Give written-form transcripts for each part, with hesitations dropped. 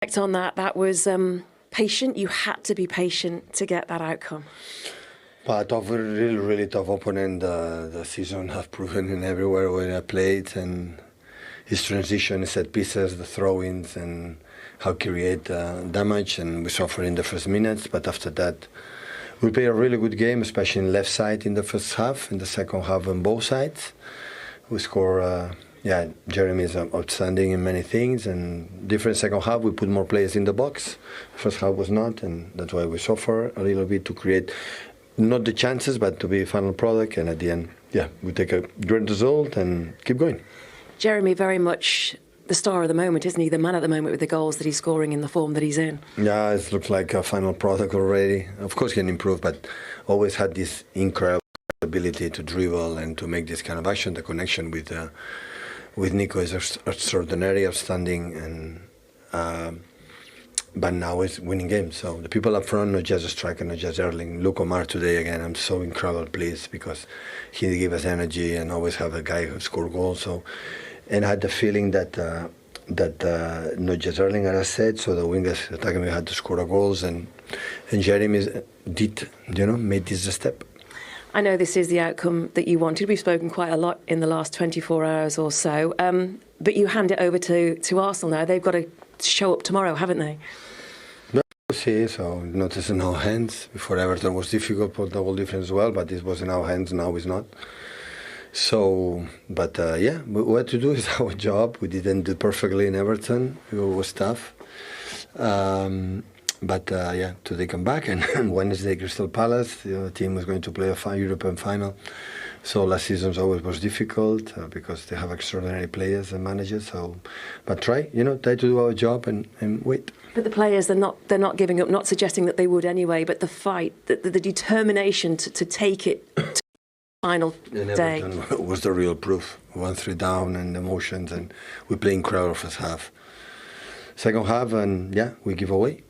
On that was patient. You had to be patient to get that outcome. But a really tough opponent. The season have proven in everywhere where I played, and his transition, set pieces, the throw-ins, and how create damage. And we suffered in the first minutes, but after that, we played a really good game, especially in left side in the first half. In the second half, on both sides, we score. Jeremy is outstanding in many things, and different second half we put more players in the box. First half was not, and that's why we suffer a little bit to create not the chances, but to be a final product. And at the end, we take a great result and keep going. Jeremy, very much the star of the moment, isn't he? The man at the moment with the goals that he's scoring in the form that he's in. Yeah, it looks like a final product already. Of course, he can improve, but always had this incredible ability to dribble and to make this kind of action. The connection with Nico is extraordinary, outstanding, and but now it's winning games. So the people up front, not just a striker, not just Erling. Luke Omar today again, I'm so incredibly pleased because he gave us energy and always have a guy who score goals. So, and I had the feeling that not just Erling, as I said, so the wingers attacking me had to score the goals, and Jeremy did, made this a step. I know this is the outcome that you wanted. We've spoken quite a lot in the last 24 hours or so. But you hand it over to Arsenal now. They've got to show up tomorrow, haven't they? No, see, so not in our hands. Before Everton was difficult, but the whole difference as well. But this was in our hands, now it's not. So, but what to do is our job. We didn't do perfectly in Everton. It was tough. But today come back, and Wednesday Crystal Palace. The team was going to play a European final. So last season always was difficult because they have extraordinary players and managers. So, but try to do our job and wait. But the players, they're not giving up. Not suggesting that they would anyway. But the fight, the determination to take it to the final day was the real proof. 1-3 down and emotions, and we play incredible first half. Second half, and we give away.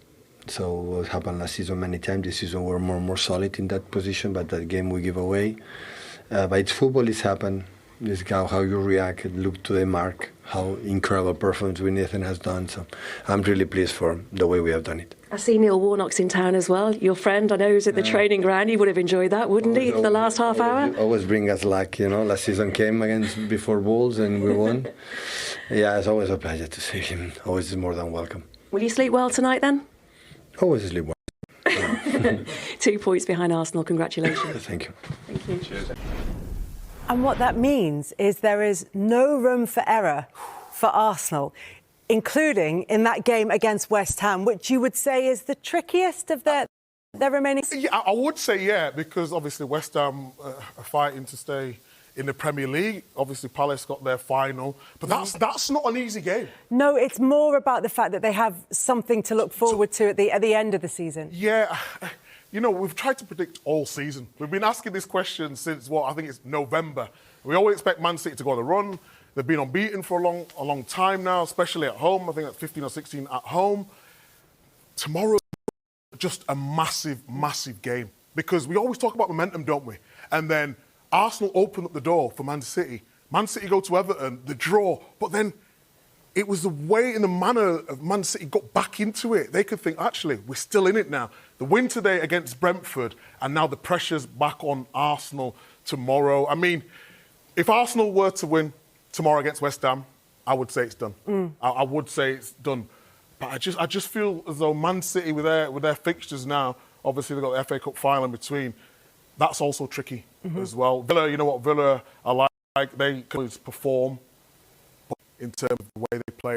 So what happened last season many times, this season we're more solid in that position, but that game we give away. But it's football, it's happened. This guy, how you react, look to the mark, how incredible performance Nathan has done. So I'm really pleased for the way we have done it. I see Neil Warnock's in town as well. Your friend, I know, who's at the training ground. He would have enjoyed that, wouldn't he, the last half hour? Always bring us luck, Last season came before Wolves and we won. It's always a pleasure to see him. Always more than welcome. Will you sleep well tonight then? Always sleep well. 2 points behind Arsenal. Congratulations. Thank you. Thank you. Cheers. And what that means is there is no room for error for Arsenal, including in that game against West Ham, which you would say is the trickiest of their remaining... Yeah, I would say, because obviously West Ham are fighting to stay in the Premier League. Obviously, Palace got their final. But that's not an easy game. No, it's more about the fact that they have something to look forward to at the end of the season. Yeah. We've tried to predict all season. We've been asking this question since, I think it's November. We always expect Man City to go on the run. They've been unbeaten for a long time now, especially at home. I think that's 15 or 16 at home. Tomorrow, just a massive, massive game. Because we always talk about momentum, don't we? And then Arsenal open up the door for Man City. Man City go to Everton, the draw. But then it was the way and the manner of Man City got back into it. They could think, actually, we're still in it now. The win today against Brentford, and now the pressure's back on Arsenal tomorrow. I mean, if Arsenal were to win tomorrow against West Ham, I would say it's done. I would say it's done. But I just feel as though Man City, with their fixtures now, obviously they've got the FA Cup final in between, that's also tricky as well. Villa, you know what Villa are like, they can always perform in terms of the way they play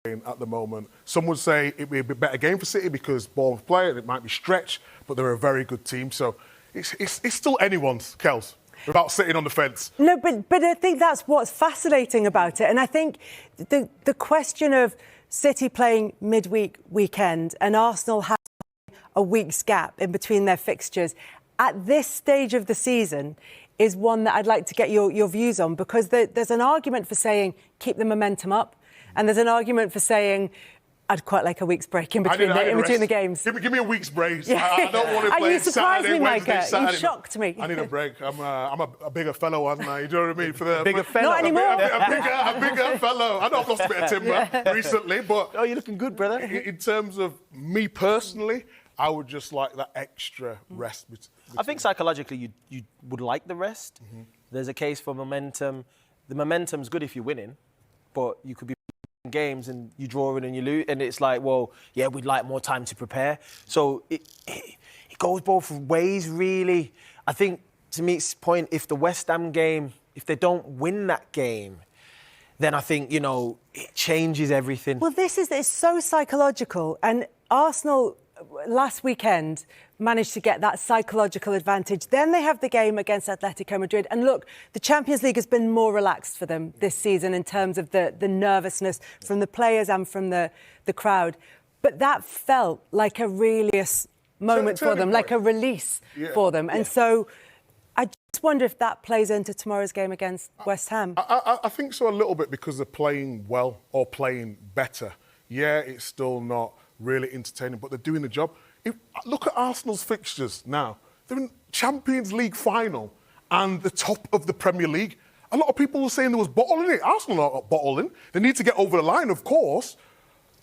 at the moment. Some would say it would be a bit better game for City because Bournemouth play and it might be stretched, but they're a very good team. So it's still anyone's, Kels, without sitting on the fence. No, but I think that's what's fascinating about it. And I think the question of City playing midweek weekend and Arsenal having a week's gap in between their fixtures at this stage of the season is one that I'd like to get your views on, because there's an argument for saying keep the momentum up, and there's an argument for saying I'd quite like a week's break in between the games. Give me a week's break. I don't want to play you surprised Saturday, me, Wednesday, Micah. Saturday. You shocked me. I need a break. I'm a bigger fellow, aren't I? You know what I mean? Bigger fellow. Not anymore. A bigger fellow. I know I've lost a bit of timber recently, but... Oh, you're looking good, brother. In terms of me personally, I would just like that extra rest. I think psychologically you would like the rest. Mm-hmm. There's a case for momentum. The momentum's good if you're winning, but you could be games and you draw in and you lose, and it's like, well, yeah, we'd like more time to prepare. So it goes both ways, really. I think, to Meek's point, if the West Ham game, if they don't win that game, then I think, you know, it changes everything. Well, it's so psychological, and Arsenal last weekend managed to get that psychological advantage. Then they have the game against Atletico Madrid. And look, the Champions League has been more relaxed for them this season in terms of the nervousness from the players and from the crowd. But that felt like a really moment for them, like a release for them. And so I just wonder if that plays into tomorrow's game against West Ham. I think so a little bit, because they're playing well or playing better. Yeah, it's still not really entertaining, but they're doing the job. Look at Arsenal's fixtures now. They're in Champions League final and the top of the Premier League. A lot of people were saying there was bottling it. Arsenal are not bottling. They need to get over the line, of course.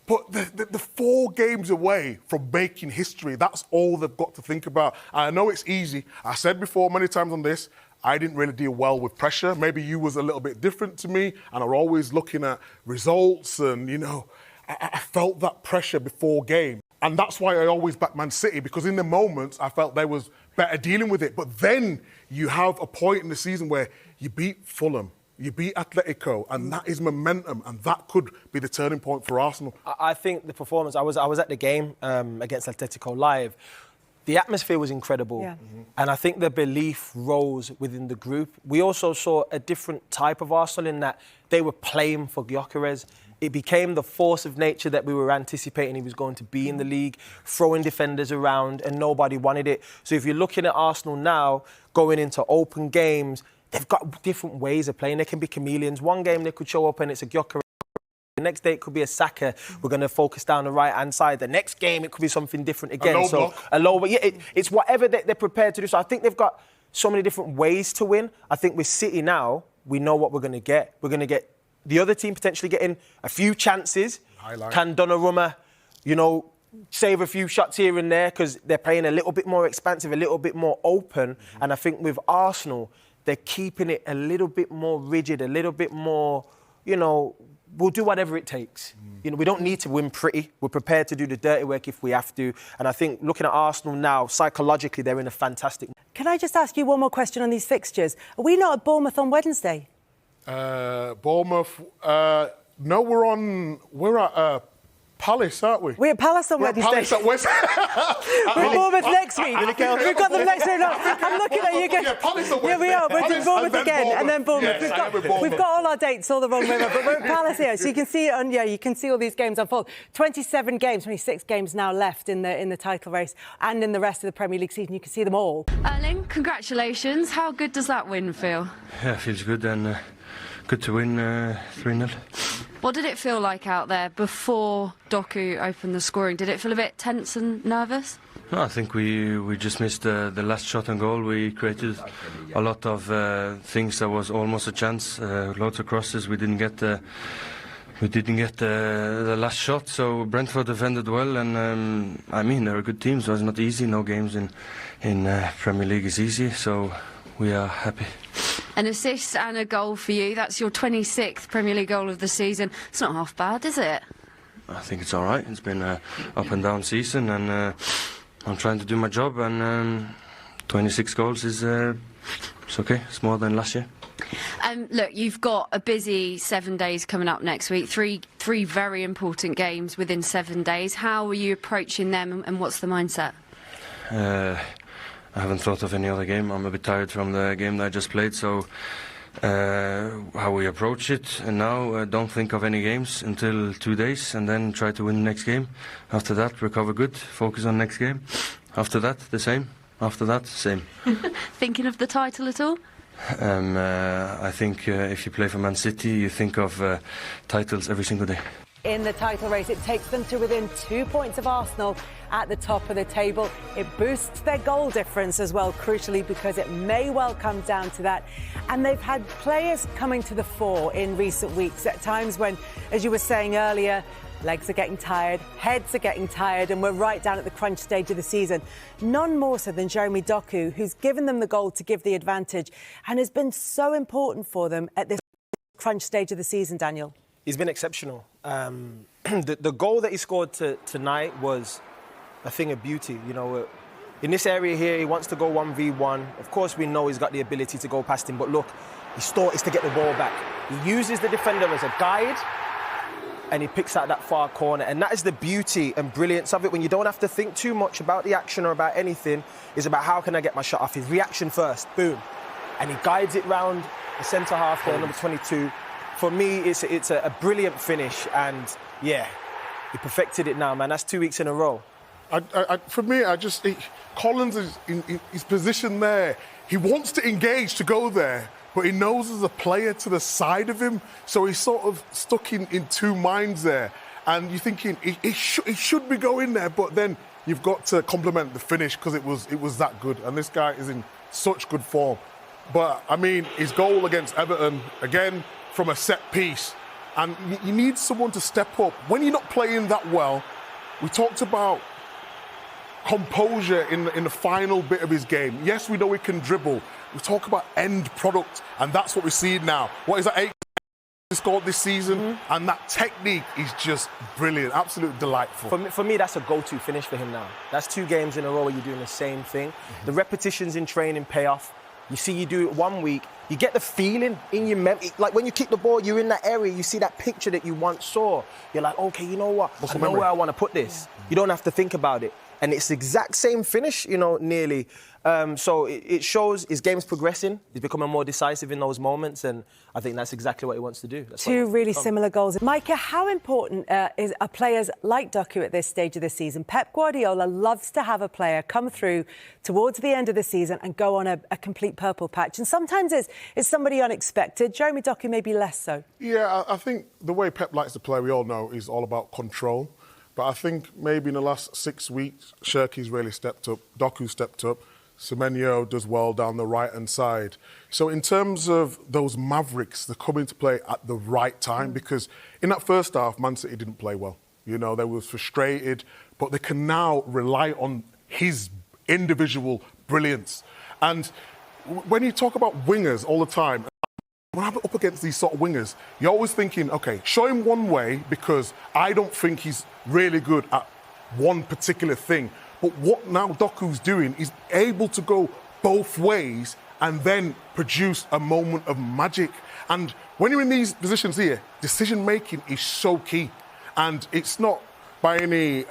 But the 4 games away from making history, that's all they've got to think about. I know it's easy. I said before many times on this, I didn't really deal well with pressure. Maybe you was a little bit different to me, and are always looking at results and, you know, I felt that pressure before game. And that's why I always back Man City, because in the moments I felt they was better dealing with it. But then you have a point in the season where you beat Fulham, you beat Atletico, and that is momentum, and that could be the turning point for Arsenal. I think the performance, I was at the game against Atletico live. The atmosphere was incredible. Yeah. Mm-hmm. And I think the belief rose within the group. We also saw a different type of Arsenal in that they were playing for Gyökeres. It became the force of nature that we were anticipating he was going to be in the league, throwing defenders around, and nobody wanted it. So if you're looking at Arsenal now, going into open games, they've got different ways of playing. They can be chameleons. One game they could show up and it's a Gyökeres. The next day it could be a Saka. We're going to focus down the right-hand side. The next game it could be something different again. A low block. Yeah, it's whatever they're prepared to do. So I think they've got so many different ways to win. I think with City now, we know what we're going to get. We're going to get the other team potentially getting a few chances. Can Donnarumma, you know, save a few shots here and there, because they're playing a little bit more expansive, a little bit more open. Mm-hmm. And I think with Arsenal, they're keeping it a little bit more rigid, a little bit more, you know, we'll do whatever it takes. You know, we don't need to win pretty. We're prepared to do the dirty work if we have to. And I think looking at Arsenal now, psychologically, they're in a fantastic... Can I just ask you one more question on these fixtures? Are we not at Bournemouth on Wednesday? Bournemouth, no, we're at Palace, aren't we? We're at Palace on Wednesday. Palace at West. We're at Bournemouth next week. We've got them next week. I'm looking at you guys. Yeah, Palace on Wednesday. Yeah, we are. We're doing Bournemouth again, and then Bournemouth. Yes, we've got all our dates all the wrong way around, but we're at Palace here, so you can see it on. Yeah, you can see all these games unfold. 26 games now left in the title race, and in the rest of the Premier League season, you can see them all. Erling, congratulations. How good does that win feel? Yeah, it feels good, and good to win 3-0. What did it feel like out there before Doku opened the scoring? Did it feel a bit tense and nervous? No, I think we just missed the last shot on goal. We created a lot of things that was almost a chance. Lots of crosses. We didn't get the last shot. So Brentford defended well, and I mean, they're a good team, so it's not easy. No games in Premier League is easy. So we are happy. An assist and a goal for you. That's your 26th Premier League goal of the season. It's not half bad, is it? I think it's all right. It's been an up and down season, and I'm trying to do my job, and 26 goals is it's okay. It's more than last year. Look, you've got a busy 7 days coming up next week. Three very important games within 7 days. How are you approaching them, and what's the mindset? I haven't thought of any other game. I'm a bit tired from the game that I just played, so how we approach it. And now don't think of any games until 2 days, and then try to win the next game. After that, recover good, focus on next game. After that, the same. After that, same. Thinking of the title at all? I think if you play for Man City, you think of titles every single day. in the title race. It takes them to within 2 points of Arsenal at the top of the table. It boosts their goal difference as well, crucially, because it may well come down to that. And they've had players coming to the fore in recent weeks at times when, as you were saying earlier, legs are getting tired, heads are getting tired, and we're right down at the crunch stage of the season. None more so than Jeremy Doku, who's given them the goal to give the advantage and has been so important for them at this crunch stage of the season, Daniel. He's been exceptional. The goal that he scored tonight was a thing of beauty. You know, in this area here, he wants to go 1v1. Of course, we know he's got the ability to go past him, but look, his thought is to get the ball back. He uses the defender as a guide, and he picks out that far corner. And that is the beauty and brilliance of it, when you don't have to think too much about the action or about anything. It's about how can I get my shot off. His reaction first, boom. And he guides it round the centre half there, number 22. For me, it's a brilliant finish. And, yeah, he perfected it now, man. That's 2 weeks in a row. For me, Collins is in his position there. He wants to engage to go there, but he knows there's a player to the side of him, so he's sort of stuck in two minds there. And you're thinking he should be going there, but then you've got to compliment the finish because it was that good. And this guy is in such good form. But I mean, his goal against Everton again from a set piece, and you need someone to step up when you're not playing that well. We talked about composure in the final bit of his game. Yes, we know he can dribble. We talk about end product, and that's what we see now. What is that, 8 he scored this season? And that technique is just brilliant, absolutely delightful. For me, that's a go-to finish for him now. That's 2 games in a row where you're doing the same thing. The repetitions in training pay off. You see, you do it 1 week, you get the feeling in your memory. Like when you kick the ball, you're in that area, you see that picture that you once saw. You're like, okay, you know what? I know where I want to put this. You don't have to think about it. And it's the exact same finish, you know, nearly. So it shows his game's progressing. He's becoming more decisive in those moments, and I think that's exactly what he wants to do. That's 2 really similar goals. Micah, how important are players like Doku at this stage of the season? Pep Guardiola loves to have a player come through towards the end of the season and go on a complete purple patch. And sometimes it's somebody unexpected. Jeremy Doku maybe less so. Yeah, I think the way Pep likes to play, we all know, is all about control. But I think maybe in the last 6 weeks, Shirky's really stepped up, Doku stepped up, Semenyo does well down the right-hand side. So in terms of those Mavericks, they're coming to play at the right time, because in that first half, Man City didn't play well. You know, they were frustrated, but they can now rely on his individual brilliance. And when you talk about wingers all the time, when I'm up against these sort of wingers, you're always thinking, OK, show him one way because I don't think he's really good at one particular thing. But what now Doku's doing is able to go both ways and then produce a moment of magic. And when you're in these positions here, decision-making is so key. And it's not by any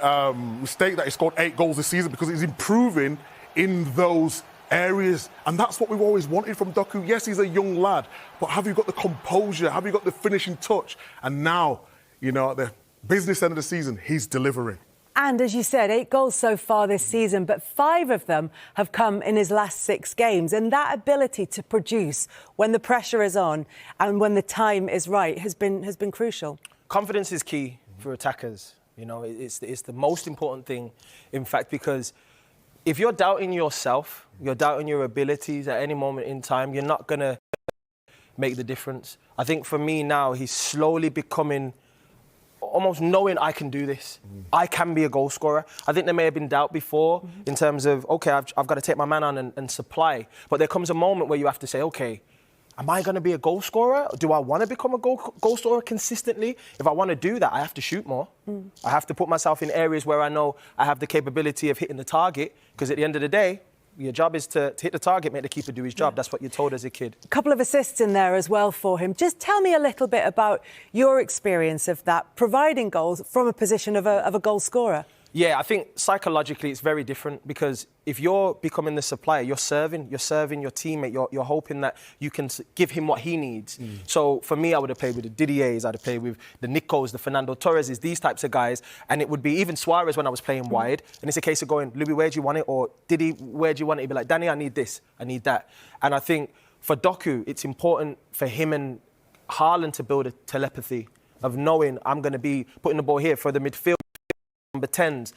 mistake that he scored 8 goals this season, because he's improving in those areas, and that's what we've always wanted from Doku. Yes, he's a young lad, but have you got the composure? Have you got the finishing touch? And now, you know, at the business end of the season, he's delivering. And as you said, 8 goals so far this season, but 5 of them have come in his last 6 games. And that ability to produce when the pressure is on and when the time is right has been crucial. Confidence is key for attackers. You know, it's the most important thing, in fact, because if you're doubting yourself, you're doubting your abilities at any moment in time, you're not going to make the difference. I think for me now, he's slowly becoming almost knowing I can do this. I can be a goal scorer. I think there may have been doubt before in terms of, OK, I've got to take my man on and supply. But there comes a moment where you have to say, OK, am I going to be a goal scorer? Do I want to become a goal scorer consistently? If I want to do that, I have to shoot more. I have to put myself in areas where I know I have the capability of hitting the target, because at the end of the day, your job is to hit the target, make the keeper do his job. That's what you're told as a kid. A couple of assists in there as well for him. Just tell me a little bit about your experience of that, providing goals from a position of a goal scorer. Yeah, I think psychologically it's very different, because if you're becoming the supplier, you're serving your teammate, you're hoping that you can give him what he needs. So for me, I would have played with the Didiers, I'd have played with the Nicos, the Fernando Torreses, these types of guys, and it would be even Suarez when I was playing wide, and it's a case of going, Louis, where do you want it? Or Didi, where do you want it? He'd be like, Danny, I need this, I need that. And I think for Doku, it's important for him and Haaland to build a telepathy, of knowing I'm going to be putting the ball here for the midfield, number 10s.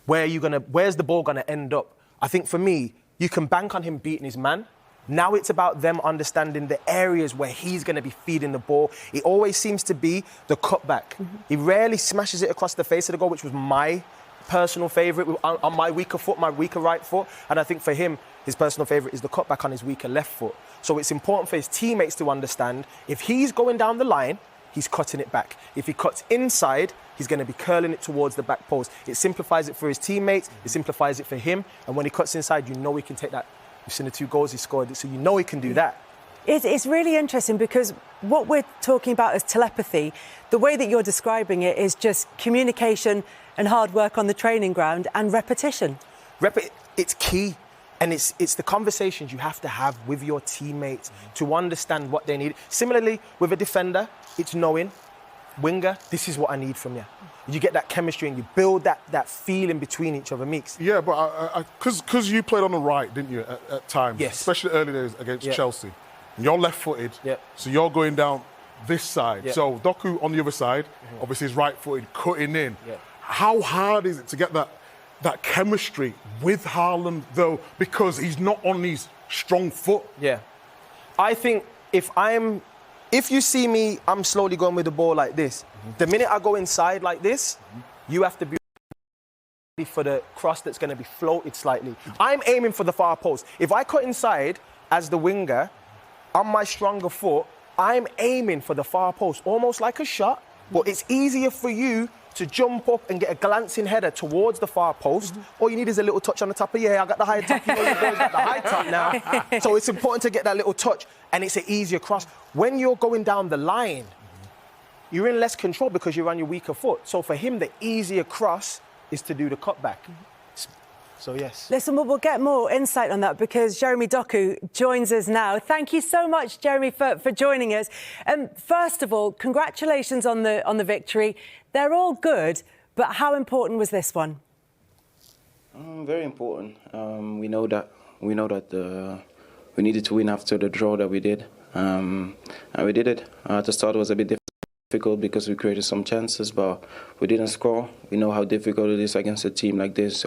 Where's the ball going to end up? I think for me, you can bank on him beating his man. Now it's about them understanding the areas where he's going to be feeding the ball. It always seems to be the cutback. He rarely smashes it across the face of the goal, which was my personal favourite on my weaker foot, my weaker right foot. And I think for him, his personal favourite is the cutback on his weaker left foot. So it's important for his teammates to understand if he's going down the line, he's cutting it back. If he cuts inside, he's going to be curling it towards the back post. It simplifies it for his teammates, it simplifies it for him. And when he cuts inside, you know he can take that. You've seen the 2 goals he scored, so you know he can do that. It's really interesting because what we're talking about as telepathy, the way that you're describing it is just communication and hard work on the training ground and repetition. It's key. And it's the conversations you have to have with your teammates to understand what they need. Similarly, with a defender, it's knowing, winger, this is what I need from you. You get that chemistry and you build that feeling between each other, Meeks. Yeah, but because you played on the right, didn't you, at times? Yes. Especially early days against Chelsea. And you're left-footed, so you're going down this side. Yeah. So Doku on the other side, obviously is right-footed, cutting in. Yeah. How hard is it to get that chemistry with Haaland, though, because he's not on his strong foot? Yeah. I think if you see me, I'm slowly going with the ball like this. The minute I go inside like this, you have to be ready for the cross that's going to be floated slightly. I'm aiming for the far post. If I cut inside as the winger, on my stronger foot, I'm aiming for the far post, almost like a shot, but it's easier for you to jump up and get a glancing header towards the far post. All you need is a little touch on the top of your hair. I got the high top, you know, you've got the high top now. So it's important to get that little touch, and it's an easier cross. When you're going down the line, you're in less control because you're on your weaker foot. So for him, the easier cross is to do the cutback. So, yes. Listen, we'll get more insight on that because Jeremy Doku joins us now. Thank you so much, Jeremy, for joining us. First of all, congratulations on the victory. They're all good, but how important was this one? Very important. We know that we needed to win after the draw that we did, and we did it. At the start, it was a bit difficult because we created some chances, but we didn't score. We know how difficult it is against a team like this,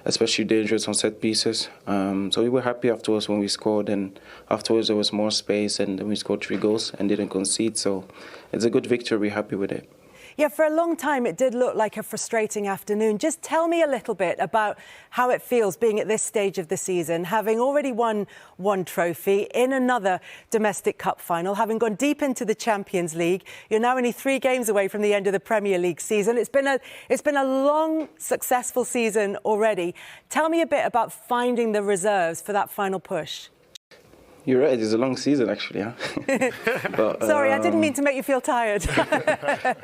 especially dangerous on set pieces. So we were happy afterwards when we scored, and afterwards there was more space, and then we scored 3 goals and didn't concede. So it's a good victory. We're happy with it. Yeah, for a long time it did look like a frustrating afternoon. Just tell me a little bit about how it feels being at this stage of the season, having already won 1 trophy in another domestic cup final, having gone deep into the Champions League. You're now only 3 games away from the end of the Premier League season. It's been a long, successful season already. Tell me a bit about finding the reserves for that final push. You're right, it's a long season actually, huh? But, sorry, I didn't mean to make you feel tired.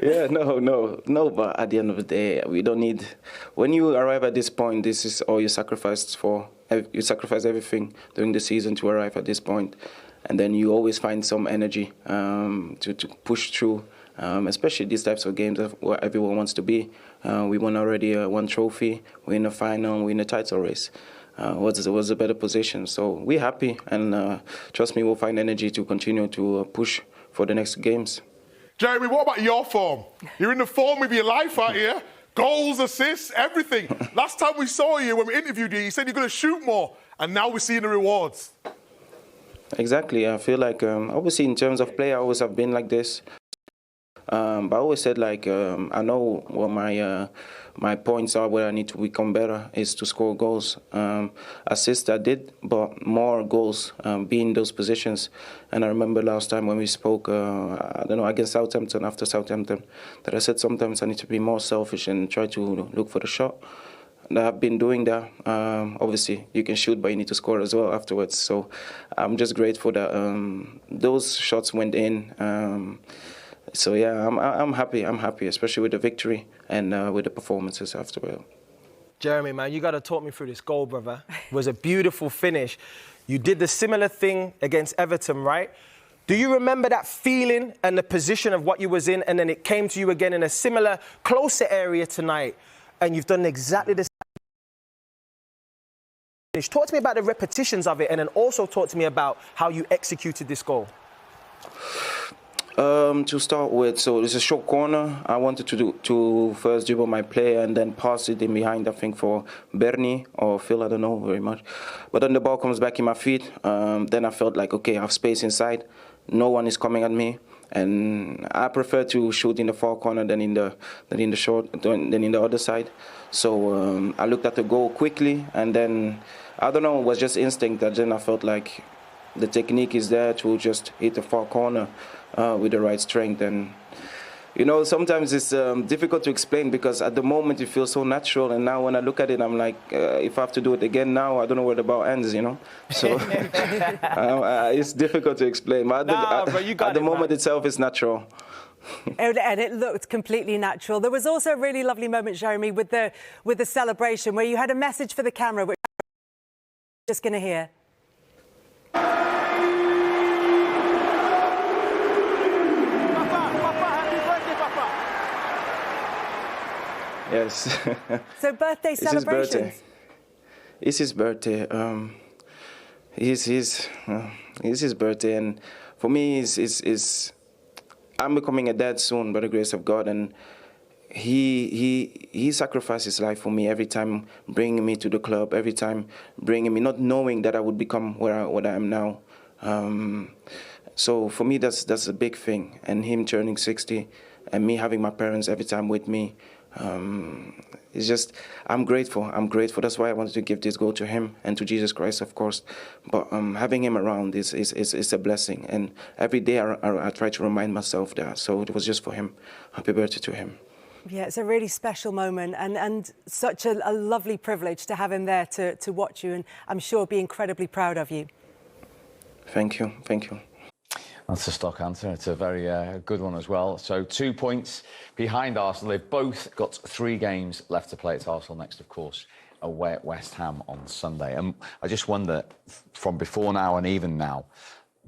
Yeah, no, but at the end of the day, we don't need... When you arrive at this point, this is all you sacrificed for. You sacrifice everything during the season to arrive at this point. And then you always find some energy to push through, especially these types of games where everyone wants to be. We won already 1 trophy, we're in the final, we're in the title race. Was a better position. So we're happy, and trust me, we'll find energy to continue to push for the next games. Jeremy, what about your form? You're in the form of your life out here. Goals, assists, everything. Last time we saw you, when we interviewed you, you said you're going to shoot more, and now we're seeing the rewards. Exactly. I feel like, obviously, in terms of play, I always have been like this. But I always said, like, I know what my points are, where I need to become better, is to score goals. Assists I did, but more goals, be in those positions. And I remember last time when we spoke, I don't know, against Southampton, after Southampton, that I said sometimes I need to be more selfish and try to look for the shot. And I've been doing that. Obviously, you can shoot, but you need to score as well afterwards. So I'm just grateful that those shots went in. So yeah, I'm happy. I'm happy, especially with the victory and with the performances afterward. Jeremy, man, you got to talk me through this goal, brother. It was a beautiful finish. You did the similar thing against Everton, right? Do you remember that feeling and the position of what you was in, and then it came to you again in a similar, closer area tonight, and you've done exactly the same? Talk to me about the repetitions of it, and then also talk to me about how you executed this goal. To start with, so it's a short corner. I wanted to first dribble my player and then pass it in behind, I think, for Bernie or Phil, I don't know very much. But then the ball comes back in my feet. Then I felt like, okay, I have space inside. No one is coming at me. And I prefer to shoot in the far corner than in the other side. So I looked at the goal quickly, and then, I don't know, it was just instinct that then I felt like the technique is there to just hit the far corner with the right strength. And you know, sometimes it's difficult to explain because at the moment it feels so natural, and now when I look at it, I'm like, if I have to do it again now, I don't know where the ball ends, you know. So it's difficult to explain. But at the moment itself, it's natural. And it looked completely natural. There was also a really lovely moment, Jeremy, with the celebration where you had a message for the camera, which we're just going to hear. Yes. So birthday celebrations. It's his birthday. It's his birthday, and for me, I'm becoming a dad soon by the grace of God, and he sacrificed his life for me every time, bringing me to the club, every time bringing me, not knowing that I would become what I am now. So for me, that's a big thing, and him turning 60, and me having my parents every time with me. It's just, I'm grateful. That's why I wanted to give this goal to him and to Jesus Christ, of course. But having him around is a blessing. And every day I try to remind myself that. So it was just for him. Happy birthday to him. Yeah, it's a really special moment and such a lovely privilege to have him there to watch you. And I'm sure be incredibly proud of you. Thank you. Thank you. That's a stock answer. It's a very good one as well. So 2 points behind Arsenal. They've both got 3 games left to play. It's Arsenal next, of course, away at West Ham on Sunday. And I just wonder, from before now and even now,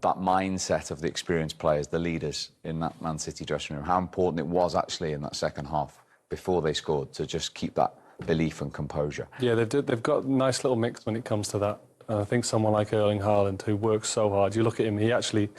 that mindset of the experienced players, the leaders in that Man City dressing room, how important it was actually in that second half before they scored to just keep that belief and composure. Yeah, they've got a nice little mix when it comes to that. I think someone like Erling Haaland, who works so hard, you look at him, he actually...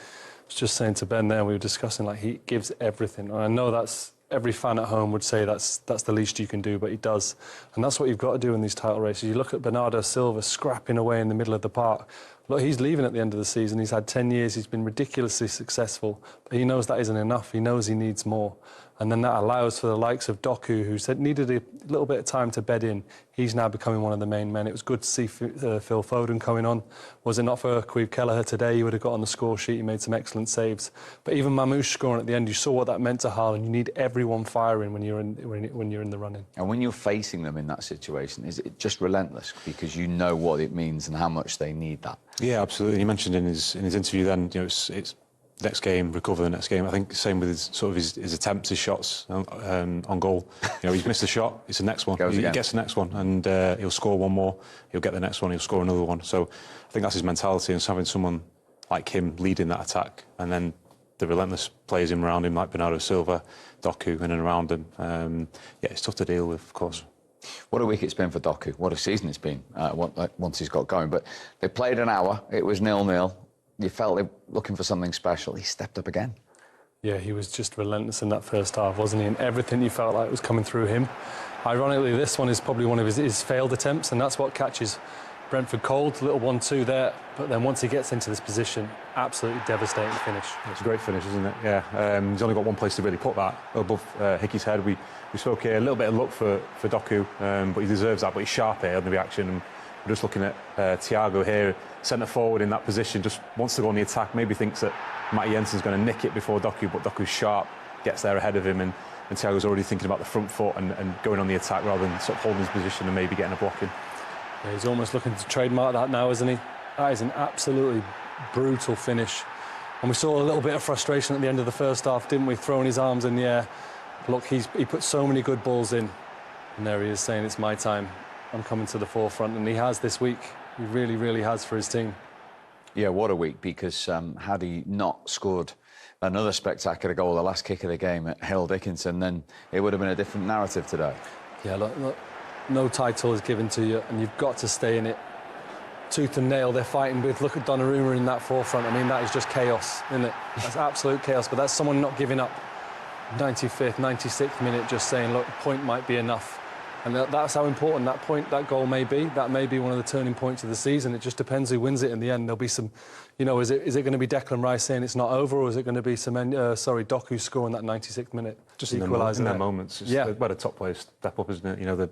just saying to Ben there, we were discussing, like, he gives everything. And I know that's, every fan at home would say that's the least you can do, but he does. And that's what you've got to do in these title races. You look at Bernardo Silva scrapping away in the middle of the park. Look, he's leaving at the end of the season. He's had 10 years. He's been ridiculously successful. But he knows that isn't enough. He knows he needs more. And then that allows for the likes of Doku, who said needed a little bit of time to bed in. He's now becoming one of the main men. It was good to see Phil Foden coming on. Was it not for Queeve Kelleher today, he would have got on the score sheet. He made some excellent saves. But even Mamouche scoring at the end, you saw what that meant to Haaland. You need everyone firing when you're in the running. And when you're facing them in that situation, is it just relentless because you know what it means and how much they need that? Yeah, absolutely. He mentioned in his interview then, you know, it's next game, recover the next game. I think same with his attempts, his shots on goal. You know, he's missed a shot, it's the next one. He gets the next one, and he'll score one more. He'll get the next one. He'll score another one. So I think that's his mentality, and having someone like him leading that attack, and then the relentless players in around him like Bernardo Silva, Doku, in and around him. Yeah, it's tough to deal with, of course. What a week it's been for Doku. What a season it's been once he's got going. But they played an hour. It was 0-0. You felt they were looking for something special. He stepped up again. Yeah, he was just relentless in that first half, wasn't he? And everything you felt like was coming through him. Ironically, this one is probably one of his failed attempts, and that's what catches Brentford cold. A little 1-2 there, but then once he gets into this position, absolutely devastating finish. It's a great finish, isn't it? Yeah, he's only got one place to really put that, above Hickey's head. We spoke here, a little bit of luck for Doku, but he deserves that, but he's sharp here on the reaction. And we're just looking at Thiago here, centre forward in that position, just wants to go on the attack, maybe thinks that Matty Jensen's going to nick it before Doku, but Doku's sharp, gets there ahead of him, and Thiago's already thinking about the front foot and going on the attack rather than sort of holding his position and maybe getting a block in. Yeah, he's almost looking to trademark that now, isn't he? That is an absolutely brutal finish. And we saw a little bit of frustration at the end of the first half, didn't we? Throwing his arms in the air. Look, he put so many good balls in, and there he is saying, it's my time. I'm coming to the forefront, and he has this week. He really, really has for his team. Yeah, what a week, because had he not scored another spectacular goal, the last kick of the game at Hale Dickinson, then it would have been a different narrative today. Yeah, look, no title is given to you, and you've got to stay in it tooth and nail they're fighting with. Look at Donnarumma in that forefront. I mean, that is just chaos, isn't it? That's absolute chaos. But that's someone not giving up 95th, 96th minute, just saying, look, the point might be enough. And that's how important that goal may be. That may be one of the turning points of the season. It just depends who wins it in the end. There'll be some, you know, is it going to be Declan Rice saying it's not over, or is it going to be Doku scoring that 96th minute? Just in their moments. It's where the top players step up, isn't it? You know, the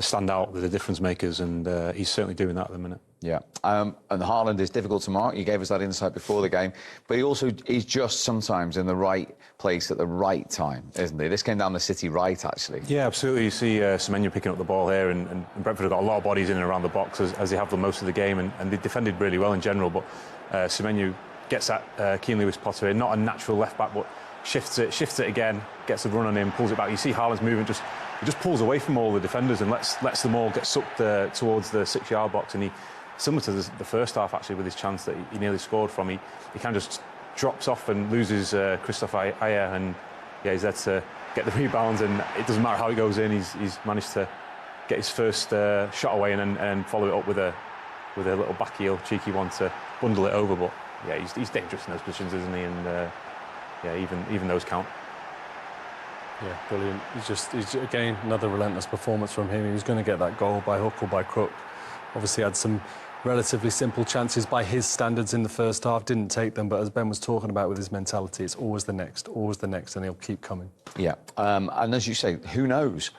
stand out, the difference makers, and he's certainly doing that at the minute. Yeah, and Haaland is difficult to mark. You gave us that insight before the game, but he's just sometimes in the right place at the right time, isn't he? This came down the City right, actually. Yeah, absolutely. You see Semenyo picking up the ball here, and Brentford have got a lot of bodies in and around the box as they have done most of the game, and they defended really well in general, but Semenyo gets that Keane Lewis-Potter here, not a natural left-back, but shifts it again, gets a run on him, pulls it back. You see Haaland's movement, he just pulls away from all the defenders and lets them all get sucked towards the 6-yard box, and he, similar to the first half actually, with his chance that he nearly scored from, he kind of just drops off and loses Christophe Ayer, and yeah, he's there to get the rebounds, and it doesn't matter how he goes in, he's managed to get his first shot away and follow it up with a little back heel, cheeky one to bundle it over. But yeah, he's dangerous in those positions, isn't he? And yeah, even those count. Yeah, brilliant. He's again another relentless performance from him. He was going to get that goal by hook or by crook. Obviously had some relatively simple chances by his standards in the first half, didn't take them, but as Ben was talking about with his mentality, it's always the next, and he'll keep coming. Yeah, and as you say, who knows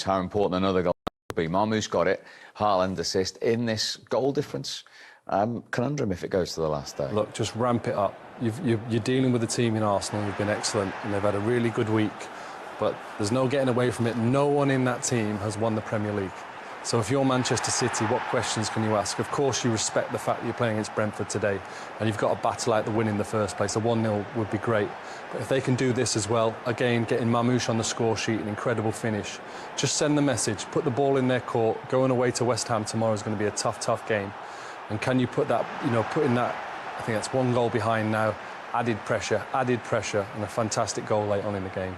how important another goal will be. Marmoush got it, Haaland assist in this goal difference conundrum if it goes to the last day. Look, just ramp it up. You're dealing with a team in Arsenal who've been excellent, and they've had a really good week, but there's no getting away from it. No one in that team has won the Premier League. So if you're Manchester City, what questions can you ask? Of course, you respect the fact that you're playing against Brentford today, and you've got to battle out the win in the first place. A 1-0 would be great. But if they can do this as well, again, getting Marmoush on the score sheet, an incredible finish, just send the message, put the ball in their court. Going away to West Ham tomorrow is going to be a tough game. And can you put that, put in that, I think that's 1 goal behind now, added pressure, and a fantastic goal late on in the game.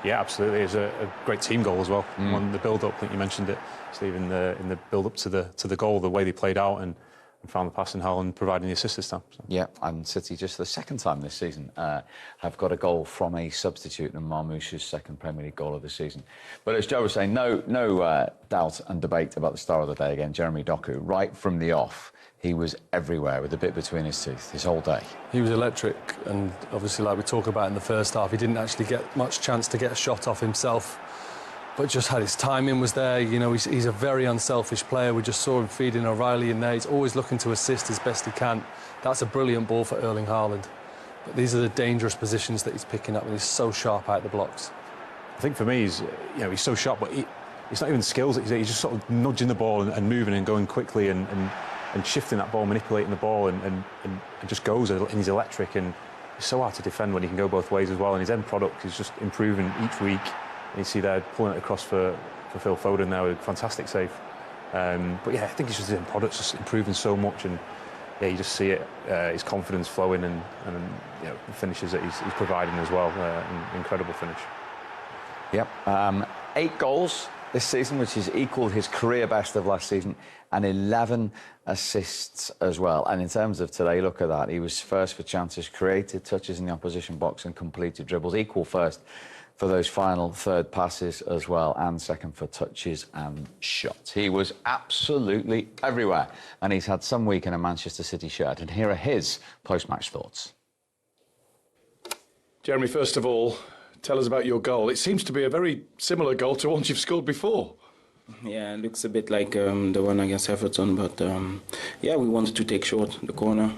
Yeah, absolutely. It's a great team goal as well. On the build-up, I think you mentioned it, Steve, in the build-up to the goal, the way they played out and found the pass in Haaland providing the assist this time. So. Yeah, and City just the second time this season have got a goal from a substitute, and Marmoush's second Premier League goal of the season. But as Joe was saying, no doubt and debate about the star of the day again, Jeremy Doku. Right from the off, he was everywhere with a bit between his teeth his whole day. He was electric, and obviously, like we talk about in the first half, he didn't actually get much chance to get a shot off himself, but just had his timing was there. You know, he's a very unselfish player. We just saw him feeding O'Reilly in there. He's always looking to assist as best he can. That's a brilliant ball for Erling Haaland. But these are the dangerous positions that he's picking up, and he's so sharp out the blocks. I think for me, he's so sharp, but it's not even skills. He's just sort of nudging the ball and moving and going quickly and shifting that ball, manipulating the ball, and just goes, and he's electric, and it's so hard to defend when he can go both ways as well, and his end product is just improving each week. And you see there pulling it across for Phil Foden now, a fantastic save. But yeah, I think it's just his end product's just improving so much, and yeah, you just see it, his confidence flowing, and the finishes that he's providing as well. Incredible finish. Yep, 8 goals this season, which has equalled his career best of last season, and 11 assists as well. And in terms of today, look at that. He was first for chances created, touches in the opposition box and completed dribbles. Equal first for those final third passes as well, and second for touches and shots. He was absolutely everywhere, and he's had some week in a Manchester City shirt. And here are his post-match thoughts. Jeremy, first of all, tell us about your goal. It seems to be a very similar goal to ones you've scored before. Yeah, it looks a bit like the one against Everton, but yeah, we wanted to take short the corner.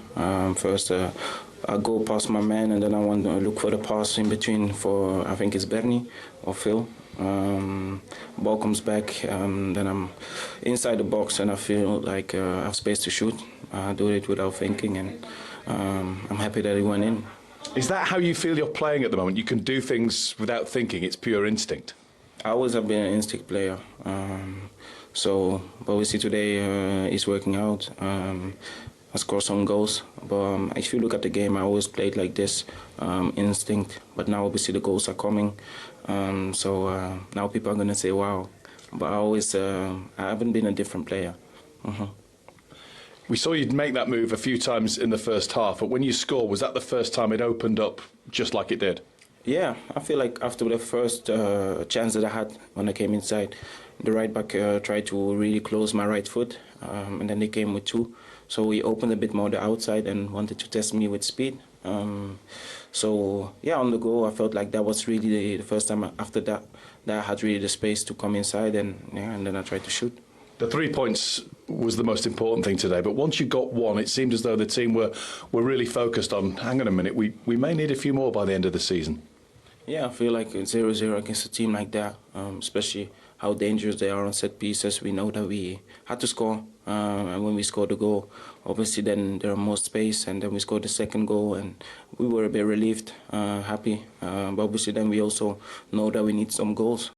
First, I go past my man, and then I want to look for the pass in between for, I think it's Bernie or Phil. Ball comes back, then I'm inside the box, and I feel like I have space to shoot. I do it without thinking, and I'm happy that it went in. Is that how you feel you're playing at the moment? You can do things without thinking, it's pure instinct? I always have been an instinct player. But we see today it's working out. I scored some goals, but if you look at the game, I always played like this, instinct. But now obviously the goals are coming, so now people are going to say, wow. But I haven't been a different player. We saw you make that move a few times in the first half, but when you scored, was that the first time it opened up just like it did? Yeah, I feel like after the first chance that I had when I came inside, the right back tried to really close my right foot, and then they came with two. So he opened a bit more the outside and wanted to test me with speed. So yeah, on the go, I felt like that was really the first time after that I had really the space to come inside, and then I tried to shoot. The 3 points was the most important thing today, but once you got one, it seemed as though the team were really focused on, hang on a minute, we may need a few more by the end of the season. Yeah, I feel like 0-0 against a team like that, especially how dangerous they are on set pieces, we know that we had to score. And when we scored the goal, obviously then there are more space, and then we scored the second goal, and we were a bit relieved, happy. But obviously then we also know that we need some goals.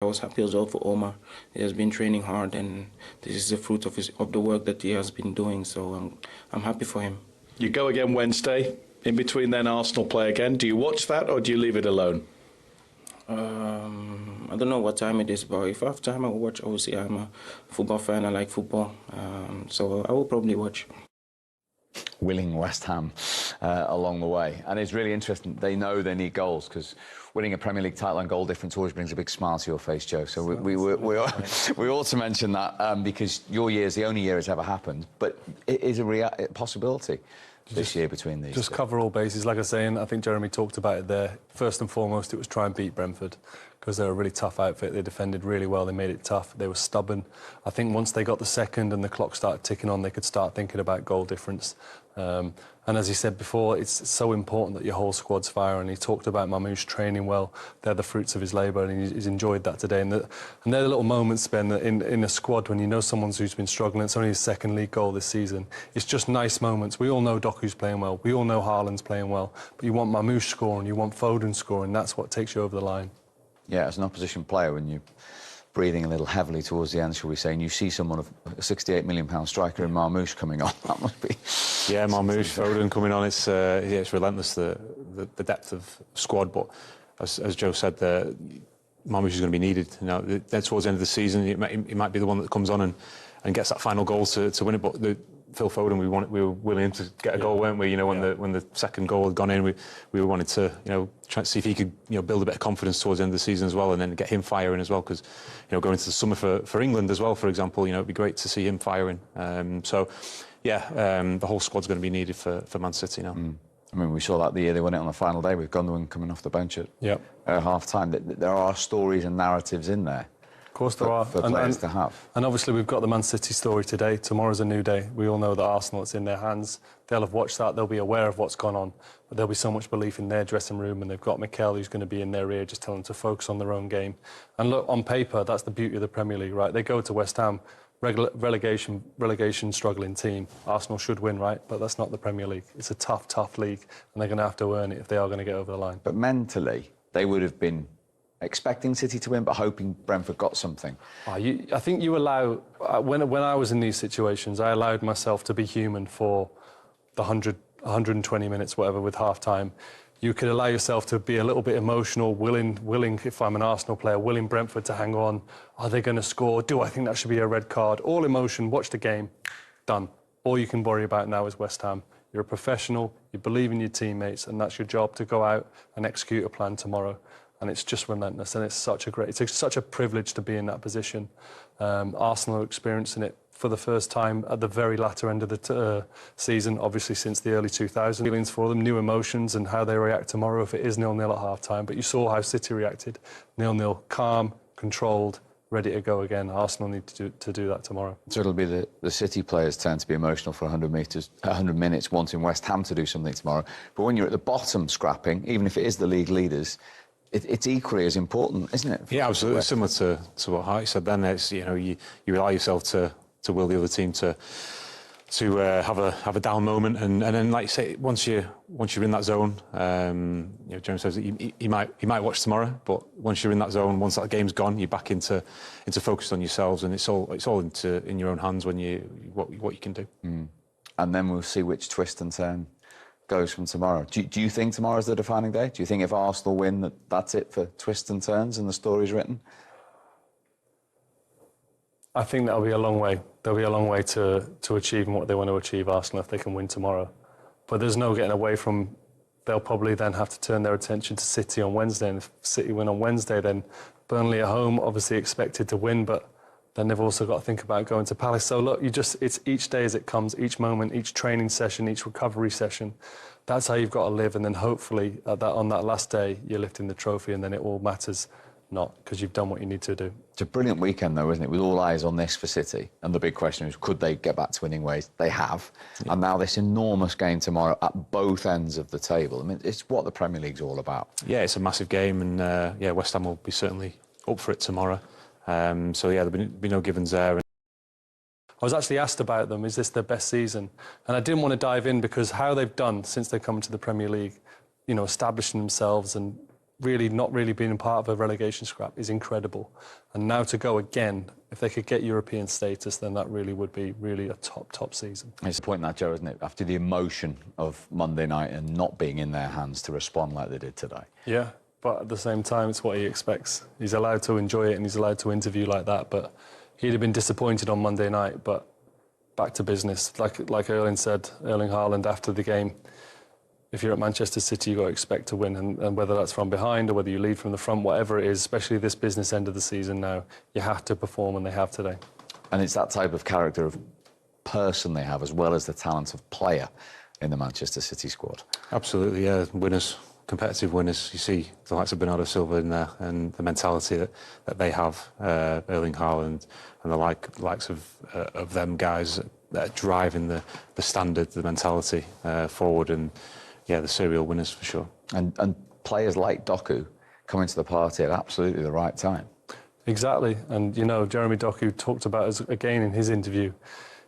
I was happy as well for Omar. He has been training hard, and this is the fruit of the work that he has been doing. So I'm happy for him. You go again Wednesday. In between then, Arsenal play again. Do you watch that or do you leave it alone? I don't know what time it is, but if I have time, I will watch. Obviously, I'm a football fan. I like football, so I will probably watch. Willing West Ham along the way. And it's really interesting. They know they need goals, because winning a Premier League title on goal difference always brings a big smile to your face, Joe. So we ought to mention that, because your year is the only year it's ever happened. But it is a possibility this year between these. Just cover all bases. Like I was saying, I think Jeremy talked about it there. First and foremost, it was try and beat Brentford, because they're a really tough outfit. They defended really well. They made it tough. They were stubborn. I think once they got the second and the clock started ticking on, they could start thinking about goal difference. And as he said before, it's so important that your whole squad's firing. He talked about Mamouche training well. They're the fruits of his labour, and he's enjoyed that today. And they're the little moments, Ben, in a squad when you know someone who's been struggling. It's only his second league goal this season. It's just nice moments. We all know Doku's playing well. We all know Haaland's playing well. But you want Mamouche scoring, you want Foden scoring. That's what takes you over the line. Yeah, as an opposition player, when you're breathing a little heavily towards the end, shall we say, and you see someone of a £68 million striker in Mamouche coming on, that must be... Yeah, Mamouche, Foden coming on, it's relentless, the depth of squad, but as Joe said, Mamouche is going to be needed. You know, then towards the end of the season, he might be the one that comes on and gets that final goal to win it, but Phil Foden, we were willing to get a goal, weren't we? You know, when the second goal had gone in, we wanted to, try to see if he could, build a bit of confidence towards the end of the season as well, and then get him firing as well, because, going into the summer for England as well, for example, it'd be great to see him firing. The whole squad's going to be needed for Man City now. I mean, we saw that the year they won it on the final day with Gundogan coming off the bench at half-time. There are stories and narratives in there. Of course there are. For players to have. And obviously we've got the Man City story today. Tomorrow's a new day. We all know that Arsenal, it's in their hands. They'll have watched that. They'll be aware of what's gone on. But there'll be so much belief in their dressing room, and they've got Mikel who's going to be in their ear just telling them to focus on their own game. And look, on paper, that's the beauty of the Premier League, right? They go to West Ham, relegation struggling team. Arsenal should win, right? But that's not the Premier League. It's a tough, tough league, and they're going to have to earn it if they are going to get over the line. But mentally, they would have been expecting City to win, but hoping Brentford got something. I think you allow... when I was in these situations, I allowed myself to be human for the 120 minutes, whatever, with half-time. You could allow yourself to be a little bit emotional, willing, if I'm an Arsenal player, willing Brentford to hang on. Are they going to score? Do I think that should be a red card? All emotion, watch the game, done. All you can worry about now is West Ham. You're a professional, you believe in your teammates, and that's your job to go out and execute a plan tomorrow. And it's just relentless, and it's such a privilege to be in that position. Arsenal are experiencing it for the first time at the very latter end of the season, obviously since the early 2000s. Feelings for them, new emotions, and how they react tomorrow if it is 0-0 at half-time. But you saw how City reacted. 0-0, calm, controlled, ready to go again. Arsenal need to do that tomorrow. So it'll be the City players turn to be emotional for 100 minutes, wanting West Ham to do something tomorrow. But when you're at the bottom scrapping, even if it is the league leaders, it's equally as important, isn't it? Yeah, absolutely. Similar to what Harty said then. It's, you allow yourself to will the other team to have a down moment, and then, like you say, once you're in that zone, James says that you might watch tomorrow, but once you're in that zone, once that game's gone, you're back into focused on yourselves, and it's all in your own hands when what you can do. And then we'll see which twist and turn goes from tomorrow. Do you think tomorrow's the defining day? Do you think if Arsenal win, that's it for twists and turns and the story's written? I think that'll be a long way. There'll be a long way to achieving what they want to achieve, Arsenal, if they can win tomorrow. But there's no getting away from. They'll probably then have to turn their attention to City on Wednesday. And if City win on Wednesday, then Burnley at home, obviously expected to win, but then they've also got to think about going to Palace. So look, it's each day as it comes, each moment, each training session, each recovery session. That's how you've got to live. And then hopefully on that last day, you're lifting the trophy and then it all matters not, because you've done what you need to do. It's a brilliant weekend, though, isn't it? With all eyes on this for City. And the big question is, could they get back to winning ways? They have. Yeah. And now this enormous game tomorrow at both ends of the table. I mean, it's what the Premier League's all about. Yeah, it's a massive game. And, yeah, West Ham will be certainly up for it tomorrow. So, yeah, there'll be no givens there. I was actually asked about them, is this their best season? And I didn't want to dive in because how they've done since they've come into the Premier League, you know, establishing themselves and really not really being a part of a relegation scrap is incredible. And now to go again, if they could get European status, then that really would be really a top season. It's the point in that, Joe, isn't it? After the emotion of Monday night and not being in their hands to respond like they did today. Yeah, but at the same time, it's what he expects. He's allowed to enjoy it and he's allowed to interview like that, but he'd have been disappointed on Monday night, but back to business. Like Erling said, Erling Haaland after the game, if you're at Manchester City, you've got to expect to win. And whether that's from behind or whether you lead from the front, whatever it is, especially this business end of the season now, you have to perform, and they have today. And it's that type of character of person they have, as well as the talent of player in the Manchester City squad. Absolutely, yeah. Winners, competitive winners. You see the likes of Bernardo Silva in there and the mentality that they have, Erling Haaland and the likes of them guys that are driving the standard, the mentality forward. And yeah, the serial winners for sure. And players like Doku coming to the party at absolutely the right time. Exactly. And, you know, Jeremy Doku talked about us again in his interview.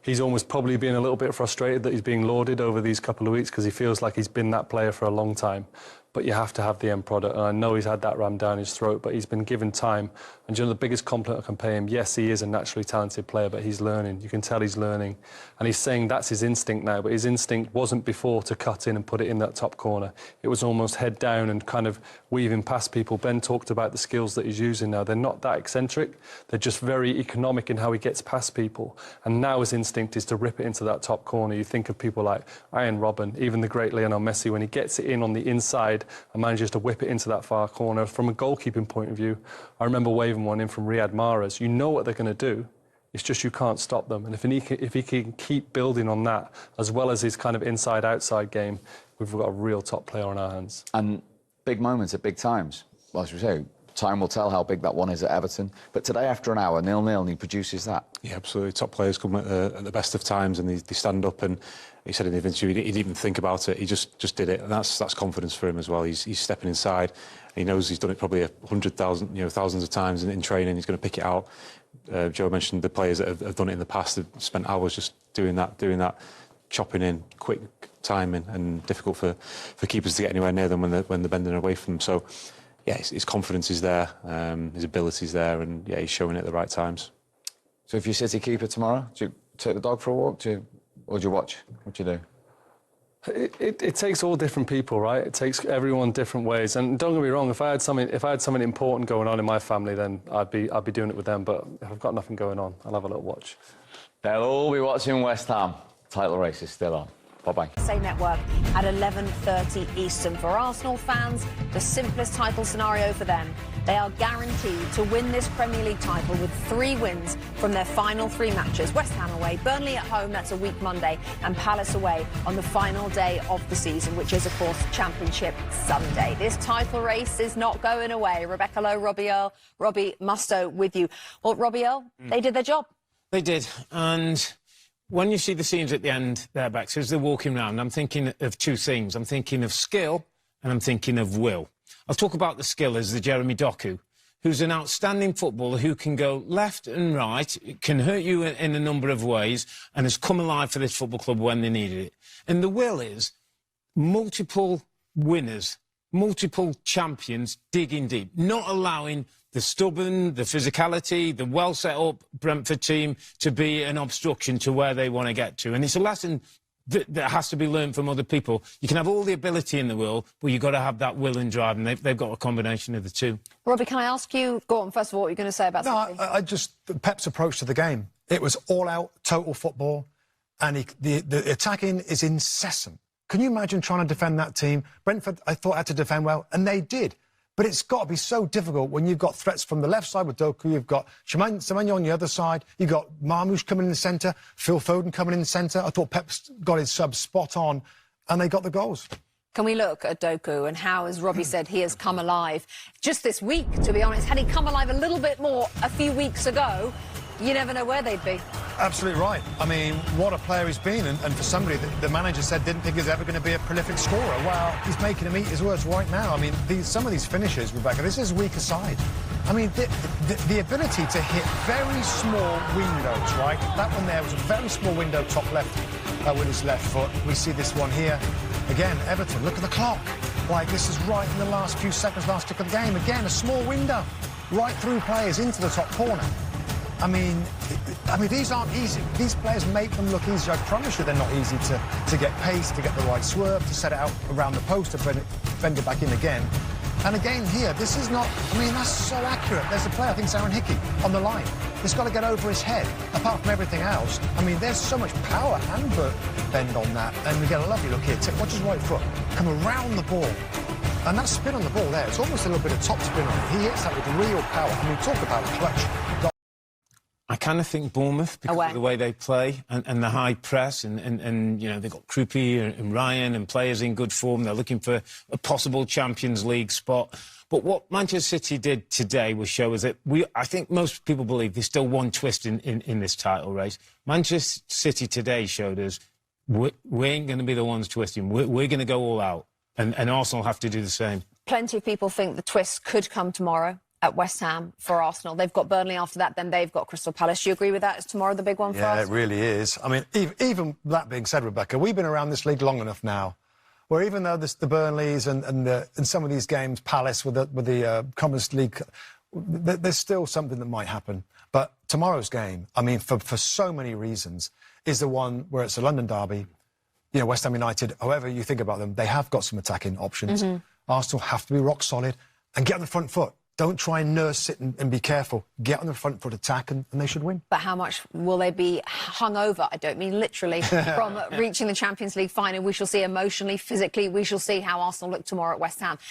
He's almost probably been a little bit frustrated that he's being lauded over these couple of weeks because he feels like he's been that player for a long time. But you have to have the end product. And I know he's had that rammed down his throat, but he's been given time. And you know, the biggest compliment I can pay him, yes, he is a naturally talented player, but he's learning. You can tell he's learning. And he's saying that's his instinct now, but his instinct wasn't before to cut in and put it in that top corner. It was almost head down and kind of weaving past people. Ben talked about the skills that he's using now. They're not that eccentric. They're just very economic in how he gets past people. And now his instinct is to rip it into that top corner. You think of people like Ian Robben, even the great Lionel Messi, when he gets it in on the inside and manages to whip it into that far corner. From a goalkeeping point of view, I remember waving one in from Riyad Mahrez. You know what they're going to do. It's just you can't stop them. And if he can keep building on that, as well as his kind of inside-outside game, we've got a real top player on our hands. And big moments at big times. Well, as we say, time will tell how big that one is at Everton. But today, after an hour, 0-0, and he produces that. Yeah, absolutely. Top players come at the best of times, and they stand up. And he said in the interview he didn't even think about it. He just did it, and that's confidence for him as well. He's stepping inside. He knows he's done it probably 100,000, thousands of times in training. He's going to pick it out. Joe mentioned the players that have done it in the past. Have spent hours just doing that, chopping in, quick timing, and difficult for keepers to get anywhere near them when they're bending away from them. So, yeah, his confidence is there, his ability's there, and yeah, he's showing it at the right times. So, if you're City keeper tomorrow, do you take the dog for a walk, or do you watch? What do you do? It takes all different people, right? It takes everyone different ways. And don't get me wrong, if I had something important going on in my family, then I'd be doing it with them. But if I've got nothing going on, I'll have a little watch. They'll all be watching West Ham. Title race is still on. Bye-bye. Say Network at 11:30 Eastern. For Arsenal fans, the simplest title scenario for them. They are guaranteed to win this Premier League title with 3 wins from their final 3 matches. West Ham away, Burnley at home, that's a week Monday, and Palace away on the final day of the season, which is, of course, Championship Sunday. This title race is not going away. Rebecca Lowe, Robbie Earle, Robbie Mustoe with you. Well, Robbie Earle, they did their job. They did, and when you see the scenes at the end there, Bex, as they're walking around, I'm thinking of 2 things. I'm thinking of skill and I'm thinking of will. I'll talk about the skill as the Jeremy Doku, who's an outstanding footballer who can go left and right, can hurt you in a number of ways, and has come alive for this football club when they needed it. And the will is multiple winners, multiple champions digging deep, not allowing the stubborn, the physicality, the well-set-up Brentford team to be an obstruction to where they want to get to. And it's a lesson that has to be learned from other people. You can have all the ability in the world, but you've got to have that will and drive, and they've got a combination of the two. Robbie, can I ask you, go on, first of all, what you're going to say about City? I just, Pep's approach to the game, it was all-out, total football, and the attacking is incessant. Can you imagine trying to defend that team? Brentford, I thought, had to defend well, and they did. But it's got to be so difficult when you've got threats from the left side with Doku, you've got Semenyo on the other side, you've got Marmoush coming in the centre, Phil Foden coming in the centre. I thought Pep's got his subs spot on, and they got the goals. Can we look at Doku and how, as Robbie said, he has come alive? Just this week, to be honest, had he come alive a little bit more a few weeks ago, you never know where they'd be. Absolutely right. I mean, what a player he's been, and for somebody that the manager said didn't think he was ever going to be a prolific scorer. Well, he's making him eat his words right now. I mean, some of these finishes, Rebecca, this is weaker side. I mean, the ability to hit very small windows, right? That one there was a very small window, top left, with his left foot. We see this one here. Again, Everton, look at the clock. Like, this is right in the last few seconds, last tick of the game. Again, a small window, right through players into the top corner. I mean, these aren't easy. These players make them look easy. I promise you they're not easy to get pace, to get the right swerve, to set it out around the post, to bend it back in again. And again here, this is not, I mean, that's so accurate. There's a player, I think it's Aaron Hickey, on the line. It's got to get over his head, apart from everything else. I mean, there's so much power and bend on that. And we get a lovely look here. Watch his right foot come around the ball. And that spin on the ball there, it's almost a little bit of top spin on it. He hits that with real power. I mean, talk about clutch. I kind of think Bournemouth, because of the way they play and the high press, and you know, they've got Krupi and Ryan and players in good form. They're looking for a possible Champions League spot. But what Manchester City did today was show us that I think most people believe there's still one twist in this title race. Manchester City today showed us we ain't going to be the ones twisting. We're going to go all out, and Arsenal have to do the same. Plenty of people think the twist could come tomorrow at West Ham for Arsenal. They've got Burnley after that, then they've got Crystal Palace. Do you agree with that? Is tomorrow the big one for us? Yeah, it really is. I mean, even that being said, Rebecca, we've been around this league long enough now, where even though the Burnleys and some of these games, Palace with the Conference League, there's still something that might happen. But tomorrow's game, I mean, for so many reasons, is the one where it's a London derby. You know, West Ham United, however you think about them, they have got some attacking options. Arsenal have to be rock solid and get on the front foot. Don't try and nurse it and be careful. Get on the front foot, attack, and they should win. But how much will they be hung over? I don't mean literally from reaching the Champions League final. We shall see emotionally, physically. We shall see how Arsenal look tomorrow at West Ham.